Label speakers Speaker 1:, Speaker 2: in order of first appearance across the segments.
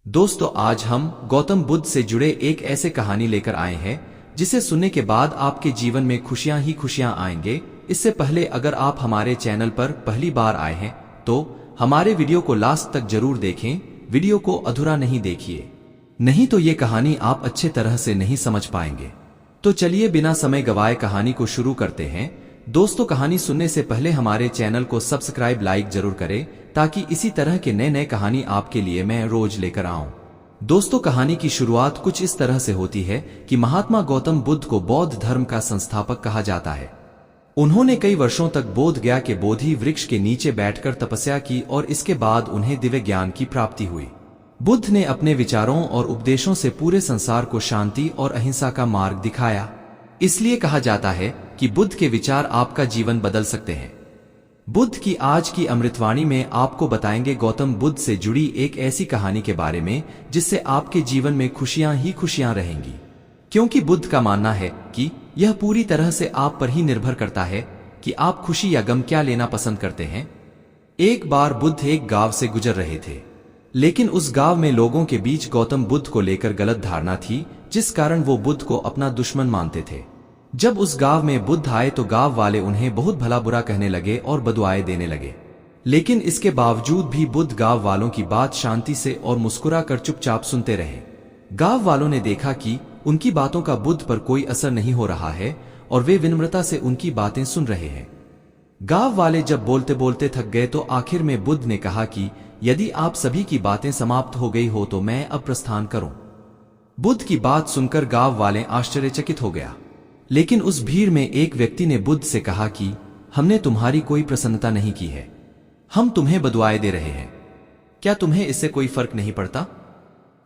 Speaker 1: दोस्तों, आज हम गौतम बुद्ध से जुड़े एक ऐसे कहानी लेकर आए हैं जिसे सुनने के बाद आपके जीवन में खुशियां ही खुशियां आएंगे। इससे पहले अगर आप हमारे चैनल पर पहली बार आए हैं तो हमारे वीडियो को लास्ट तक जरूर देखें। वीडियो को अधूरा नहीं देखिए, नहीं तो ये कहानी आप अच्छे तरह से नहीं समझ पाएंगे। तो चलिए बिना समय गवाए कहानी को शुरू करते हैं। दोस्तों, कहानी सुनने से पहले हमारे चैनल को सब्सक्राइब लाइक जरूर करें ताकि इसी तरह के नए नए कहानी आपके लिए मैं रोज लेकर आऊं। दोस्तों, कहानी की शुरुआत कुछ इस तरह से होती है कि महात्मा गौतम बुद्ध को बौद्ध धर्म का संस्थापक कहा जाता है। उन्होंने कई वर्षों तक बोध गया के बोधि वृक्ष के नीचे बैठकर तपस्या की और इसके बाद उन्हें दिव्य ज्ञान की प्राप्ति हुई। बुद्ध ने अपने विचारों और उपदेशों से पूरे संसार को शांति और अहिंसा का मार्ग दिखाया। इसलिए कहा जाता है कि बुद्ध के विचार आपका जीवन बदल सकते हैं। बुद्ध की आज की अमृतवाणी में आपको बताएंगे गौतम बुद्ध से जुड़ी एक ऐसी कहानी के बारे में जिससे आपके जीवन में खुशियां ही खुशियां रहेंगी, क्योंकि बुद्ध का मानना है कि यह पूरी तरह से आप पर ही निर्भर करता है कि आप खुशी या गम क्या लेना पसंद करते हैं। एक बार बुद्ध एक गांव से गुजर रहे थे, लेकिन उस गांव में लोगों के बीच गौतम बुद्ध को लेकर गलत धारणा थी, जिस कारण वो बुद्ध को अपना दुश्मन मानते थे। जब उस गांव में बुद्ध आए तो गांव वाले उन्हें बहुत भला बुरा कहने लगे और बदुआएं देने लगे, लेकिन इसके बावजूद भी बुद्ध गांव वालों की बात शांति से और मुस्कुरा कर चुपचाप सुनते रहे। गांव वालों ने देखा कि उनकी बातों का बुद्ध पर कोई असर नहीं हो रहा है और वे विनम्रता से उनकी बातें सुन रहे हैं। गांव वाले जब बोलते बोलते थक गए तो आखिर में बुद्ध ने कहा कि यदि आप सभी की बातें समाप्त हो गई हो तो मैं अब प्रस्थान करूं। बुद्ध की बात सुनकर गांव वाले आश्चर्यचकित हो गया, लेकिन उस भीड़ में एक व्यक्ति ने बुद्ध से कहा कि हमने तुम्हारी कोई प्रसन्नता नहीं की है, हम तुम्हें बदुआएं दे रहे हैं, क्या तुम्हें इससे कोई फर्क नहीं पड़ता?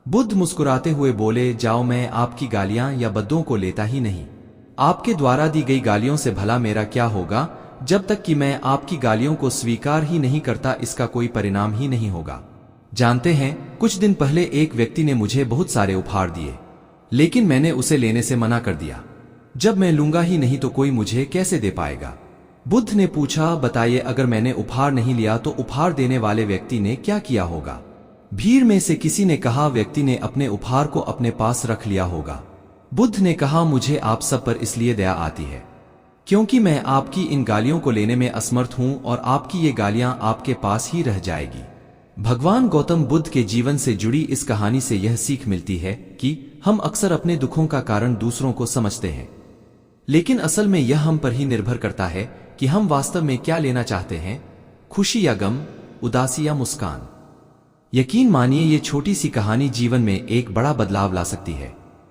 Speaker 1: बुद्ध मुस्कुराते हुए बोले, जाओ, मैं आपकी गालियां या बद्दुओं को लेता ही नहीं। आपके द्वारा दी गई गालियों से भला मेरा क्या होगा? जब तक कि मैं आपकी गालियों को स्वीकार ही नहीं करता इसका कोई परिणाम ही नहीं होगा। जानते हैं, कुछ दिन पहले एक व्यक्ति ने मुझे बहुत सारे उपहार दिए, लेकिन मैंने उसे लेने से मना कर दिया। जब मैं लूंगा ही नहीं तो कोई मुझे कैसे दे पाएगा? बुद्ध ने पूछा, बताइए, अगर मैंने उपहार नहीं लिया तो उपहार देने वाले व्यक्ति ने क्या किया होगा? भीड़ में से किसी ने कहा, व्यक्ति ने अपने उपहार को अपने पास रख लिया होगा। बुद्ध ने कहा, मुझे आप सब पर इसलिए दया आती है क्योंकि मैं आपकी इन गालियों को लेने में असमर्थ हूं और आपकी ये गालियां आपके पास ही रह जाएगी। भगवान गौतम बुद्ध के जीवन से जुड़ी इस कहानी से यह सीख मिलती है कि हम अक्सर अपने दुखों का कारण दूसरों को समझते हैं, लेकिन असल में यह हम पर ही निर्भर करता है कि हम वास्तव में क्या लेना चाहते हैं, खुशी या गम, उदासी या मुस्कान। यकीन मानिए, ये छोटी सी कहानी जीवन में एक बड़ा बदलाव ला सकती है।